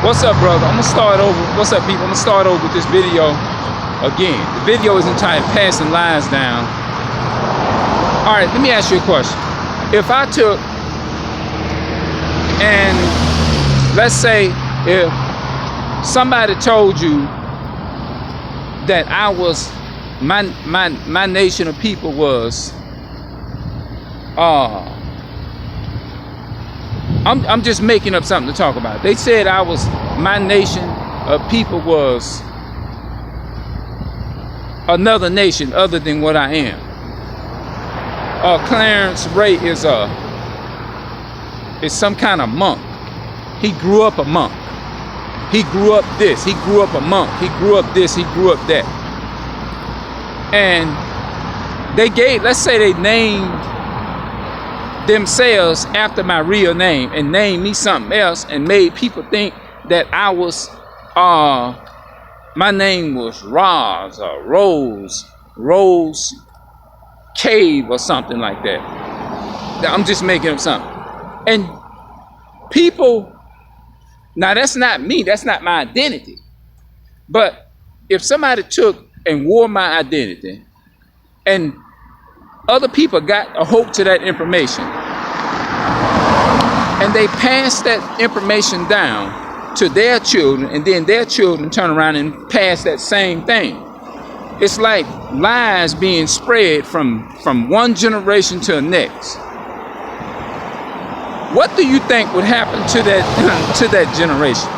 What's up, brother? I'm gonna start over. What's up, people? I'm gonna start over with this video again. The video is entitled Passing Lies Down. All right, let me ask you a question. If I took and let's say if somebody told you that I was my nation of people was I'm just making up something to talk about. They said my nation of people was another nation other than what I am. Clarence Ray is some kind of monk. He grew up a monk. He grew up this. He grew up a monk. He grew up this. He grew up that. And let's say they named themselves after my real name and named me something else and made people think that I was, my name was Roz or Rose Cave or something like that. I'm just making up something. And people, now that's not me, that's not my identity. But if somebody took and wore my identity and other people got a hold to that information and they pass that information down to their children, and then their children turn around and pass that same thing. It's like lies being spread from one generation to the next. What do you think would happen to that generation?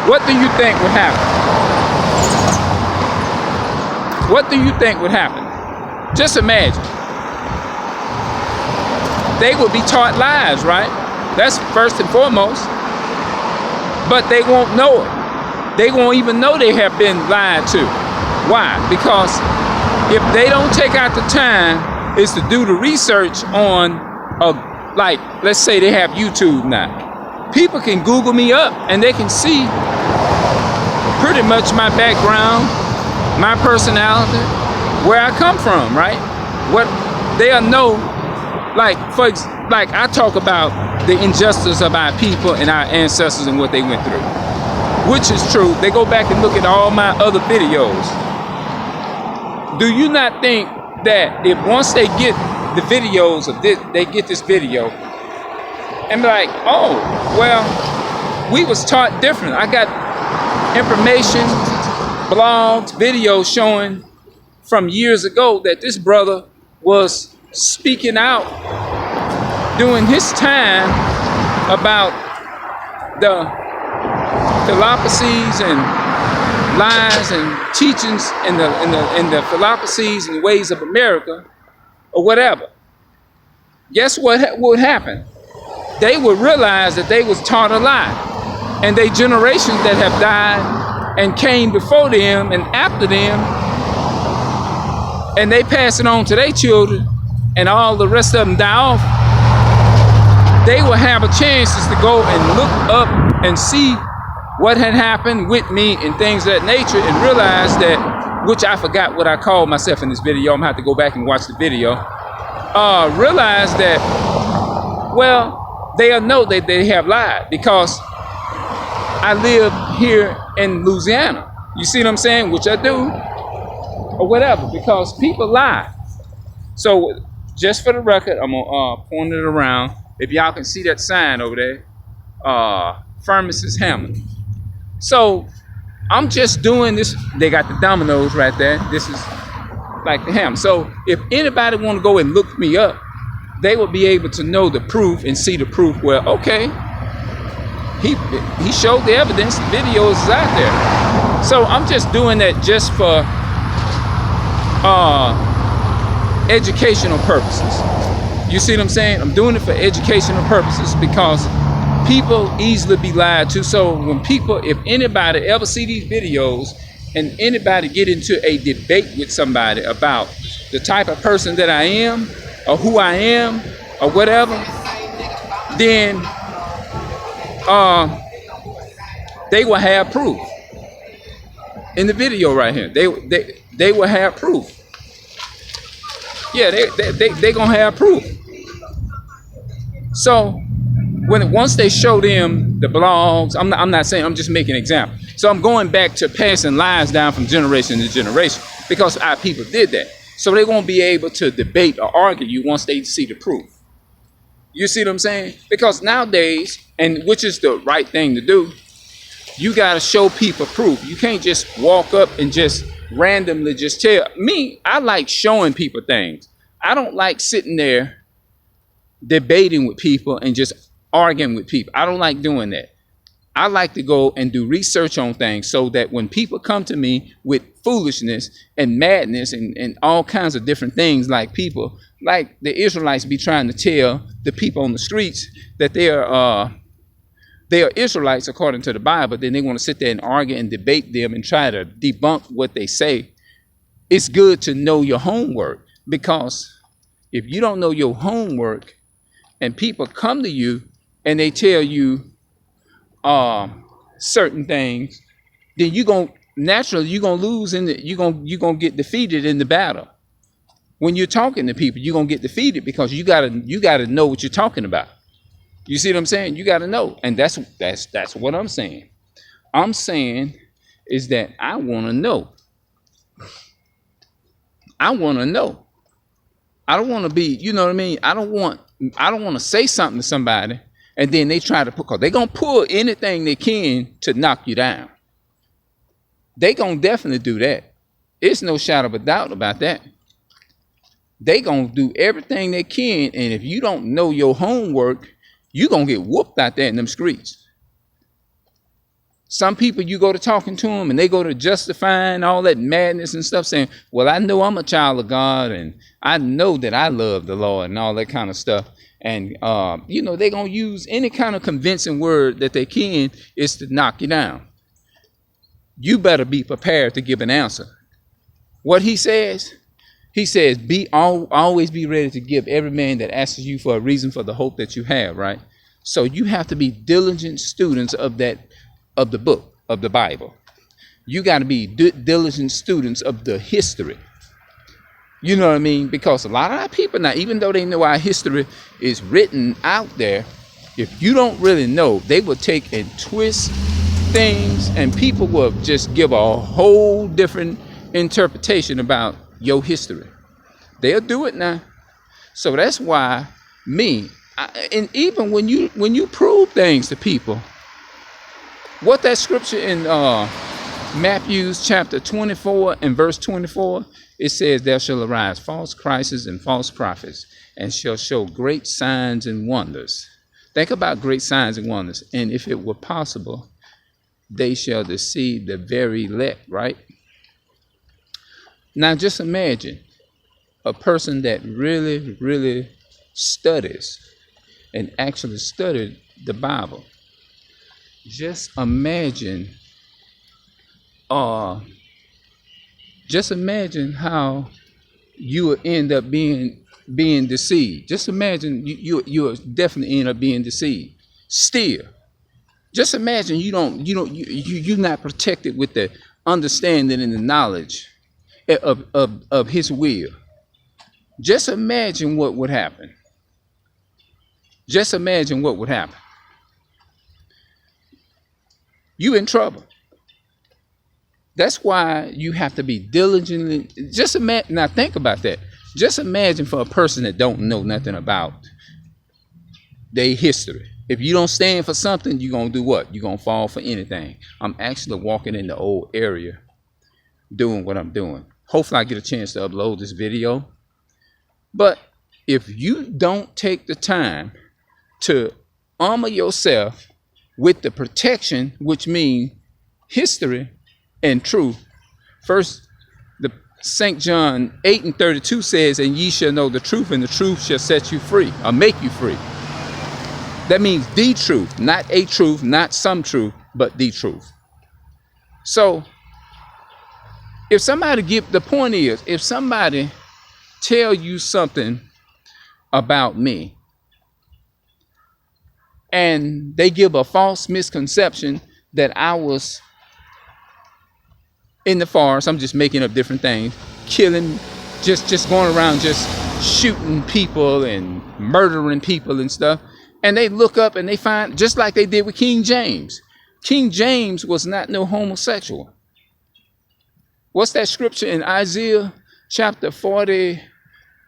What do you think would happen? What do you think would happen? Just imagine. They would be taught lies, right? That's first and foremost. But they won't know it. They won't even know they have been lied to. Why? Because if they don't take out the time is to do the research on like, let's say they have YouTube now. People can Google me up and they can see pretty much my background, my personality, where I come from, right? What they'll know, like I talk about the injustice of our people and our ancestors and what they went through, which is true. They go back and look at all my other videos. Do you not think that if once they get the videos of this, they get this video and be like, oh, well, we was taught different. I got information, blogs, videos showing from years ago that this brother was speaking out during his time about the philosophies and lies and teachings and the philosophies and ways of America or whatever. Guess what would happen? They would realize that they was taught a lie, and they generations that have died and came before them and after them, and they pass it on to their children, and all the rest of them die off. They will have a chance to go and look up and see what had happened with me and things of that nature, and realize that, which I forgot what I called myself in this video. I'm gonna have to go back and watch the video. Realize that, well, they'll know that they have lied because I live here in Louisiana. You see what I'm saying? Which I do, or whatever, because people lie. So just for the record, I'm gonna point it around. If y'all can see that sign over there, Furnaces Hammer. So I'm just doing this. They got the dominoes right there. This is like the hammer. So if anybody want to go and look me up, they will be able to know the proof and see the proof where, okay, he showed the evidence, the videos is out there. So I'm just doing that just for educational purposes. You see what I'm saying? I'm doing it for educational purposes because people easily be lied to. So when people, if anybody ever see these videos and anybody get into a debate with somebody about the type of person that I am or who I am or whatever, then they will have proof. In the video right here, they will have proof. Yeah, they gonna have proof. So once they show them the blogs, I'm not saying, I'm just making an example. So I'm going back to passing lies down from generation to generation because our people did that. So they won't be able to debate or argue you once they see the proof. You see what I'm saying? Because nowadays, and which is the right thing to do, you got to show people proof. You can't just walk up and just randomly just tell. Me, I like showing people things. I don't like sitting there debating with people and just arguing with people. I don't like doing that. I like to go and do research on things so that when people come to me with foolishness and madness and all kinds of different things, like people, like the Israelites be trying to tell the people on the streets that they are Israelites according to the Bible, then they want to sit there and argue and debate them and try to debunk what they say. It's good to know your homework, because if you don't know your homework and people come to you and they tell you certain things, then you're gonna lose you're gonna get defeated in the battle. When you're talking to people, you're gonna get defeated because you gotta know what you're talking about. You see what I'm saying? You gotta know. And that's what I'm saying. I'm saying is that I wanna know. I wanna know. I don't want to be, you know what I mean? I don't want to say something to somebody and then they try to put, because they're going to pull anything they can to knock you down. They going to definitely do that. It's no shadow of a doubt about that. They going to do everything they can. And if you don't know your homework, you're going to get whooped out there in them streets. Some people, you go to talking to them and they go to justifying all that madness and stuff, saying, well, I know I'm a child of God and I know that I love the Lord and all that kind of stuff. And, they're going to use any kind of convincing word that they can is to knock you down. You better be prepared to give an answer. What he says, always be ready to give every man that asks you for a reason for the hope that you have, right? So you have to be diligent students of the book of the Bible. You got to be diligent students of the history. You know what I mean? Because a lot of our people now, even though they know our history is written out there, if you don't really know, they will take and twist things and people will just give a whole different interpretation about your history. They'll do it now. So that's why and even when you prove things to people, what that scripture in Matthew chapter 24 and verse 24, it says, there shall arise false Christs and false prophets, and shall show great signs and wonders. Think about great signs and wonders. And if it were possible, they shall deceive the very elect, right? Now just imagine a person that really, really studies and actually studied the Bible. Just imagine how you will end up being deceived. Just imagine you will definitely end up being deceived. Still, just imagine you're not protected with the understanding and the knowledge of his will. Just imagine what would happen. Just imagine what would happen. You in trouble. That's why you have to be diligently. Just imagine. Now think about that. Just imagine for a person that don't know nothing about their history. If you don't stand for something, you're going to do what? You're going to fall for anything. I'm actually walking in the old area doing what I'm doing. Hopefully I get a chance to upload this video. But if you don't take the time to armor yourself with the protection, which means history and truth. First, the St. John 8:32 says, and ye shall know the truth, and the truth shall set you free, or make you free. That means the truth, not a truth, not some truth, but the truth. So, if somebody if somebody tell you something about me, and they give a false misconception that I was in the forest, I'm just making up different things, killing, just going around just shooting people and murdering people and stuff, And they look up and they find, just like they did with King James. King James was not no homosexual. What's that scripture in Isaiah chapter 40?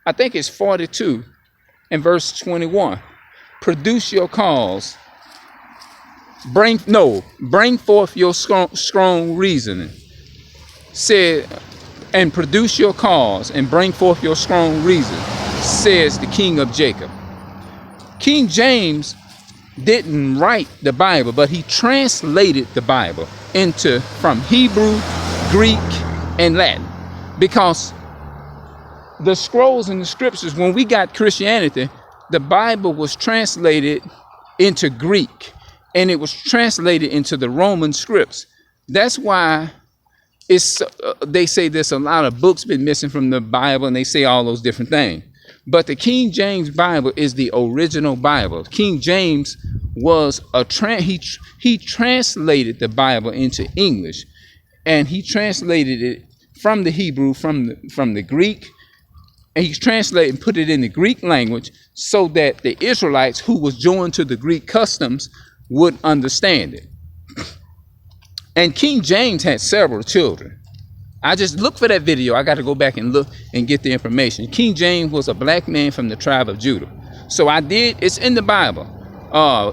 I think it's 42 and verse 21. Produce your cause. Bring forth your strong reasoning. Said, and produce your cause and bring forth your strong reason, says the King of Jacob. King James didn't write the Bible, but he translated the Bible from Hebrew, Greek, and Latin. Because the scrolls and the scriptures, when we got Christianity, the Bible was translated into Greek, and it was translated into the Roman scripts. That's why they say there's a lot of books been missing from the Bible, and they say all those different things. But the King James Bible is the original Bible. King James was he translated the Bible into English, and he translated it from the Hebrew, from the Greek, and he translated and put it in the Greek language so that the Israelites who was joined to the Greek customs would understand it. And King James had several children. I just looked for that video. I got to go back and look and get the information. King James was a black man from the tribe of Judah. So it's in the Bible.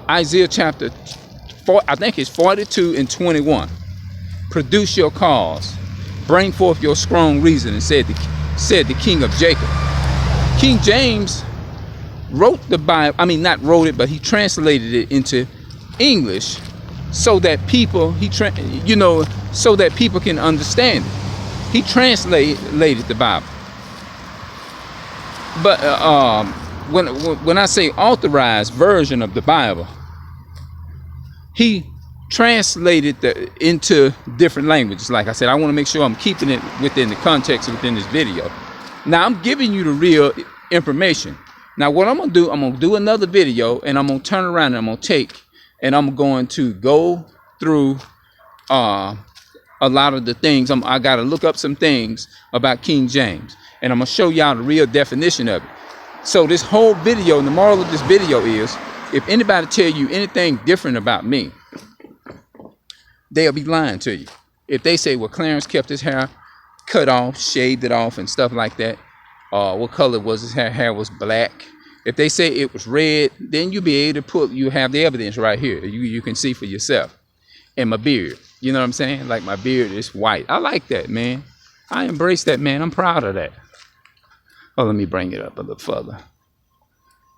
Isaiah chapter 4, I think it's 42 and 21. Produce your cause. Bring forth your strong reason, said the King of Jacob. King James wrote the Bible. I mean, not wrote it, but he translated it into English so that people, so that people can understand it. He translated the Bible. But when I say authorized version of the Bible, he translated into different languages. Like I said, I want to make sure I'm keeping it within the context within this video. Now I'm giving you the real information. Now what I'm gonna do another video, and I'm gonna turn around and I'm going to go through a lot of the things. I got to look up some things about King James, and I'm going to show y'all the real definition of it. So this whole video, and the moral of this video is, if anybody tell you anything different about me, they'll be lying to you. If they say, well, Clarence kept his hair cut off, shaved it off, and stuff like that, what color was his hair? Hair was black. If they say it was red, then you'll be able to you have the evidence right here. You can see for yourself. And my beard, you know what I'm saying? Like my beard is white. I like that, man. I embrace that, man. I'm proud of that. Oh, let me bring it up a little further.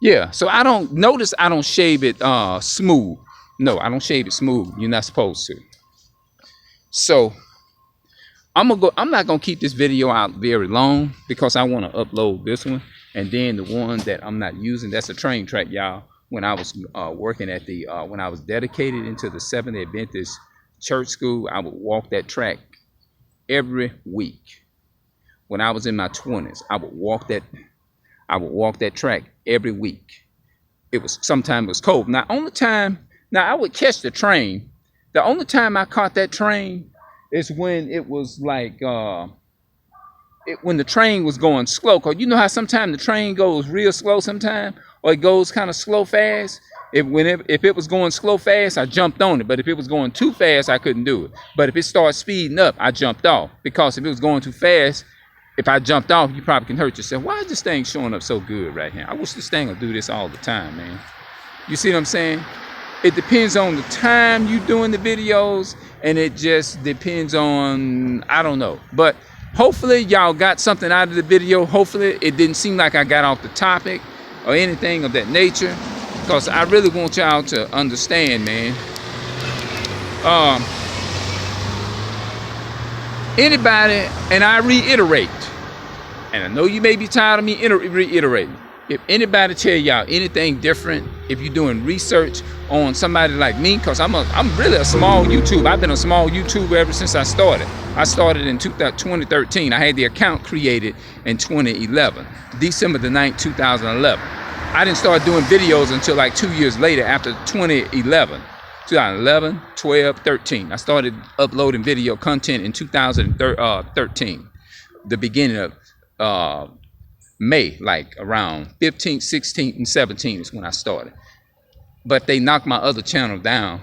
Yeah, so I don't shave it smooth. No, I don't shave it smooth. You're not supposed to. So I'm not gonna keep this video out very long because I want to upload this one. And then the one that I'm not using, that's a train track, y'all. When I was working at when I was dedicated into the Seventh-day Adventist church school, I would walk that track every week. When I was in my 20s, I would walk that track every week. Sometimes it was cold. Now I would catch the train. The only time I caught that train is when it was like when the train was going slow. Cause you know how sometimes the train goes real slow sometimes, or it goes kind of slow fast. If it was going slow fast, I jumped on it. But if it was going too fast, I couldn't do it. But if it started speeding up, I jumped off. Because if it was going too fast, if I jumped off, you probably can hurt yourself. Why is this thing showing up so good right here? I wish this thing would do this all the time, man. You see what I'm saying? It depends on the time you doing the videos, and it just depends on, I don't know. But hopefully y'all got something out of the video. Hopefully it didn't seem like I got off the topic or anything of that nature, because I really want y'all to understand, man. Anybody, and I reiterate, and I know you may be tired of me reiterating, if anybody tell y'all anything different, if you're doing research on somebody like me, because I'm really a small YouTuber. I've been a small YouTuber ever since I started. I started in 2013. I had the account created in 2011, December the 9th, 2011. I didn't start doing videos until like 2 years later, after 2011, 12, 13. I started uploading video content in 2013, the beginning of May, like around 15th, 16th, and 17th is when I started. but they knocked my other channel down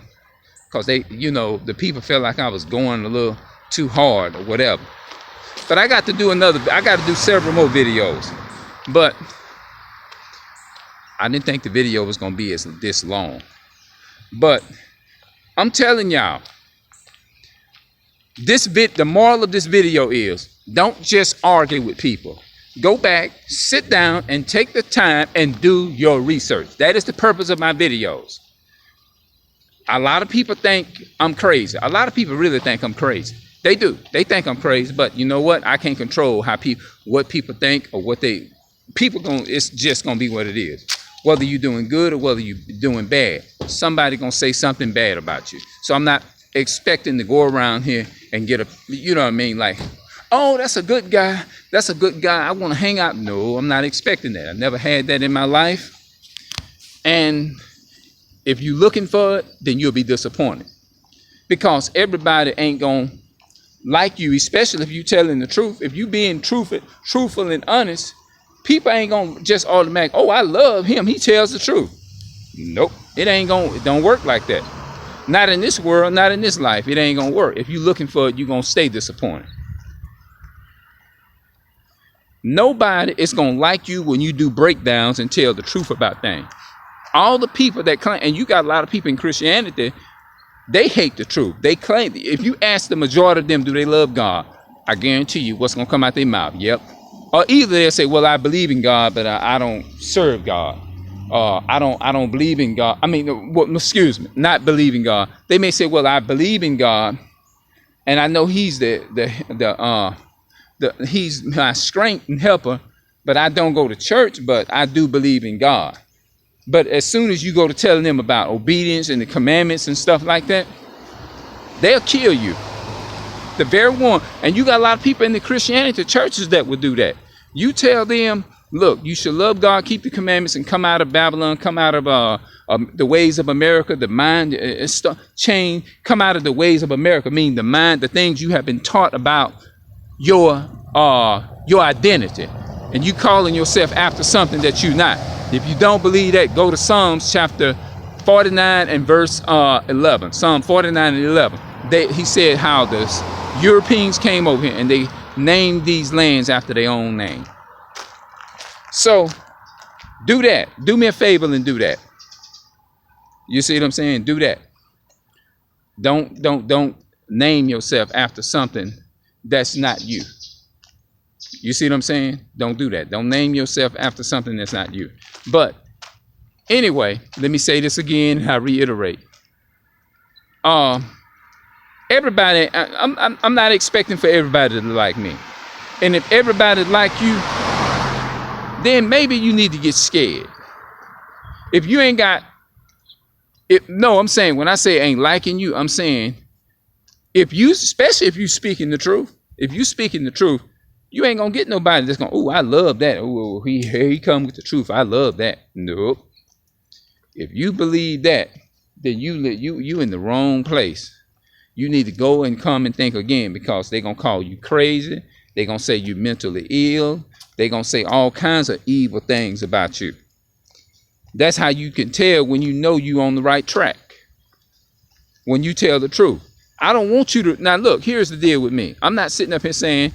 because they, the people felt like I was going a little too hard or whatever. But I got to do several more videos. But I didn't think the video was going to be this long. But I'm telling y'all, the moral of this video is, don't just argue with people. Go back, sit down, and take the time and do your research. That is the purpose of my videos. A lot of people think I'm crazy. A lot of people really think I'm crazy. They do. They think I'm crazy, but you know what? I can't control what people think or it's just gonna be what it is. Whether you're doing good or whether you're doing bad, somebody gonna say something bad about you. So I'm not expecting to go around here and get like, oh, that's a good guy. That's a good guy. I want to hang out. No, I'm not expecting that. I never had that in my life. And if you're looking for it, then you'll be disappointed. Because everybody ain't gonna like you, especially if you're telling the truth. If you being truthful and honest, people ain't gonna just automatic, oh, I love him, he tells the truth. Nope, it don't work like that. Not in this world, not in this life. It ain't gonna work. If you're looking for it, you're gonna stay disappointed. Nobody is gonna like you when you do breakdowns and tell the truth about things. All the people that claim, and you got a lot of people in Christianity, they hate the truth. They claim, if you ask the majority of them, do they love God? I guarantee you what's gonna come out their mouth, yep. Or either they'll say, well, I believe in God, but I don't serve God. I don't believe in God. Excuse me, not believe in God. They may say, well, I believe in God, and I know He's He's my strength and helper, but I don't go to church, but I do believe in God. But as soon as you go to telling them about obedience and the commandments and stuff like that, they'll kill you. The very one. And you got a lot of people in the Christianity churches that would do that. You tell them, look, you should love God, keep the commandments, and come out of Babylon, come out of the ways of America, the mind change, come out of the ways of America, meaning the mind, the things you have been taught about your identity. And you calling yourself after something that you're not. If you don't believe that, go to Psalms chapter 49 and verse 11. Psalm 49 and 11. He said how the Europeans came over here and they named these lands after their own name. So do that. Do me a favor and do that. You see what I'm saying? Do that. Don't name yourself after something that's not you. You see what I'm saying? Don't do that. Don't name yourself after something that's not you. But anyway, let me say this again and I reiterate. Everybody, I'm not expecting for everybody to like me. And if everybody like you, then maybe you need to get scared. If you ain't got I'm saying, when I say ain't liking you, I'm saying especially if you speaking the truth, you ain't gonna get nobody that's gonna, oh, I love that. Oh, he come with the truth. I love that. Nope. If you believe that, then you in the wrong place. You need to go and come and think again, because they're gonna call you crazy. They're gonna say you're mentally ill. They're gonna say all kinds of evil things about you. That's how you can tell when you know you on the right track. When you tell the truth. I don't want you to, now look, here's the deal with me. I'm not sitting up here saying,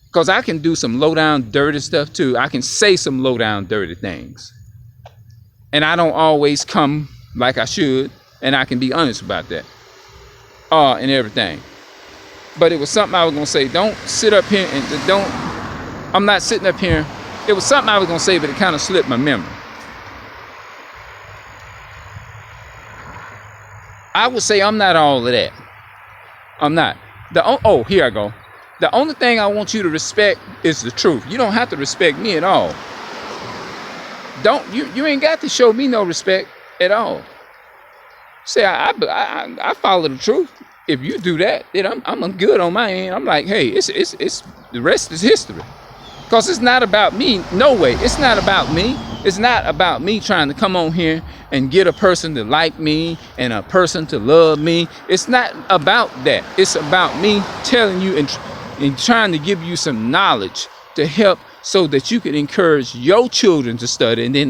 because I can do some low down dirty stuff too. I can say some low down dirty things. And I don't always come like I should. And I can be honest about that. And everything. But it was something I was going to say. Don't sit up here and I'm not sitting up here. It was something I was going to say, but it kind of slipped my memory. I would say I'm not all of that. I'm not. Here I go. The only thing I want you to respect is the truth. You don't have to respect me at all. You ain't got to show me no respect at all. Say I follow the truth. If you do that, then I'm good on my end. I'm like, hey, it's the rest is history. Because it's not about me. No way. It's not about me. It's not about me trying to come on here and get a person to like me and a person to love me. It's not about that. It's about me telling you and trying to give you some knowledge to help so that you can encourage your children to study, and then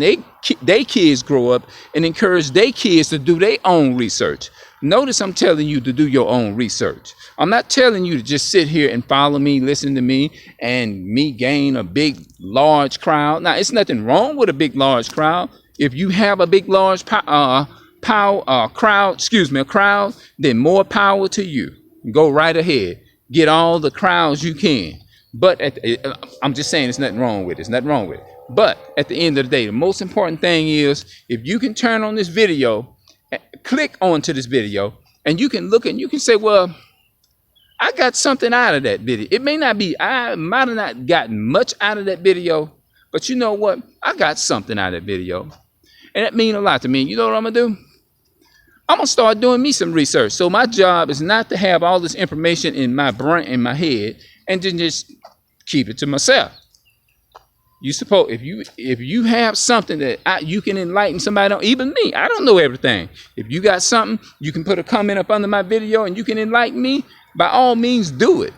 their kids grow up and encourage their kids to do their own research. Notice I'm telling you to do your own research. I'm not telling you to just sit here and follow me, listen to me, and me gain a big, large crowd. Now, it's nothing wrong with a big, large crowd. If you have a big, large crowd, then more power to you. Go right ahead. Get all the crowds you can. But I'm just saying, there's nothing wrong with it. There's nothing wrong with it. But at the end of the day, the most important thing is if you can turn on this video, click onto this video, and you can look and you can say, well, I got something out of that video. It may not be, I might have not gotten much out of that video, but you know what? I got something out of that video. And that means a lot to me. You know what I'm going to do? I'm going to start doing me some research. So my job is not to have all this information in my brain, in my head, and then just keep it to myself. You suppose if you have something that you can enlighten somebody on, even me, I don't know everything. If you got something, you can put a comment up under my video and you can enlighten me. By all means, do it.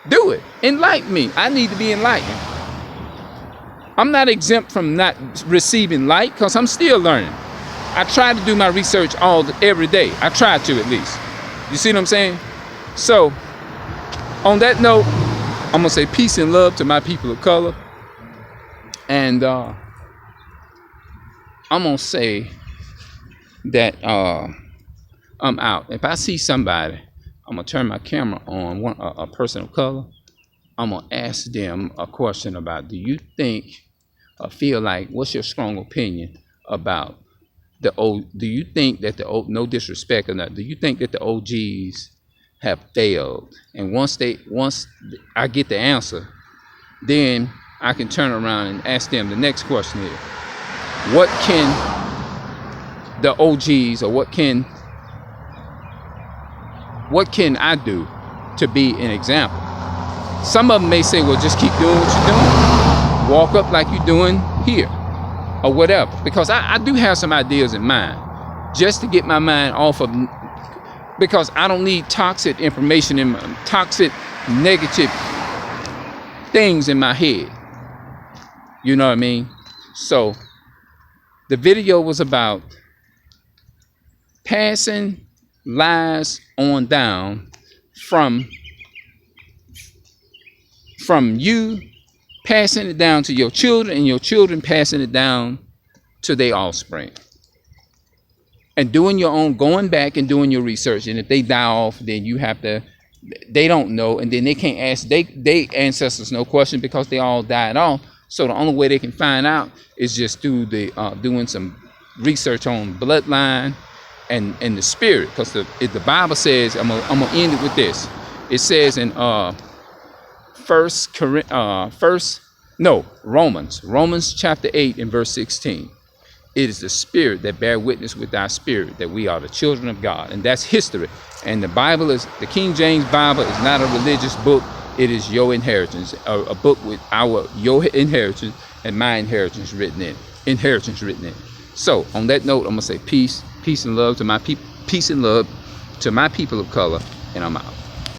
Do it. Enlighten me. I need to be enlightened. I'm not exempt from not receiving light because I'm still learning. I try to do my research every day. I try to, at least. You see what I'm saying? So, on that note, I'm going to say peace and love to my people of color. And I'm going to say that I'm out. If I see somebody, I'm going to turn my camera on, a person of color. I'm going to ask them a question about, do you think or feel like, what's your strong opinion about do you think that no disrespect or not, do you think that the OGs have failed? And once I get the answer, then I can turn around and ask them the next question is, what can the OGs, or what can I do to be an example? Some of them may say, well, just keep doing what you're doing. Walk up like you're doing here or whatever. Because I do have some ideas in mind just to get my mind off of, because I don't need toxic information and toxic negative things in my head. You know what I mean? So the video was about passing lies on down from you passing it down to your children, and your children passing it down to their offspring. And going back and doing your research. And if they die off, then they don't know, and then they can't ask they ancestors no question because they all died off. So the only way they can find out is just through doing some research on bloodline and the spirit. Because the Bible says, I'm gonna end it with this. It says in Romans chapter 8 and verse 16. It is the spirit that bear witness with our spirit that we are the children of God. And that's history. And the King James Bible is not a religious book. It is your inheritance, a book with your inheritance and my inheritance written in it. So on that note, I'm going to say peace and love to my people of color, and I'm out.